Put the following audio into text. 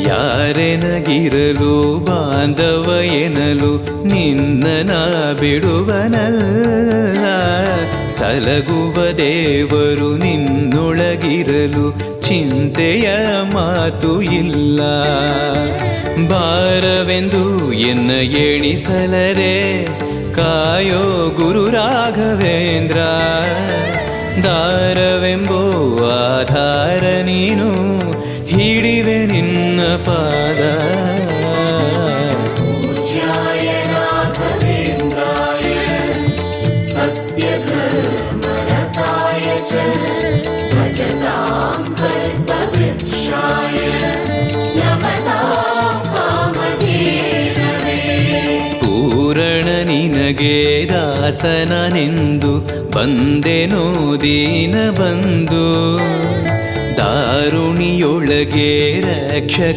ಯಾರೆನಗಿರಲು ಬಾಂಧವ ಎನಲು ನಿನ್ನ ಬಿಡುವನಲ್ಲ. ಸಲಗುವ ದೇವರು ನಿನ್ನೊಳಗಿರಲು ಚಿಂತೆಯ ಮಾತು ಇಲ್ಲ. ಭಾರವೆಂದು ಎನ್ನ ಎಣಿಸಲರೆ ಕಾಯೋ ಗುರು ರಾಘವೇಂದ್ರ. ದಾರವೆಂಬೋ ಆಧಾರ ನೀನು ಹಿಡಿವೆ ನಿನ್ನ ಪಾದ. ಪೂಜ್ಯಾಯ ರಾಘವೇಂದ್ರಾಯ ಸತ್ಯಧರ್ಮರತಾಯ ಚ ಭಜತಾಂ ಕಲ್ಪವೃಕ್ಷಾಯ ನಮತಾಂ ಕಾಮಧೇನವೇ. ಪೂರಣ ನಿನಗೆ ದಾಸನನೆಂದು ಬಂದೆನೋ ದೀನ ಬಂದು. ದಾರುಣಿಯೊಳಗೆ ರಕ್ಷಕ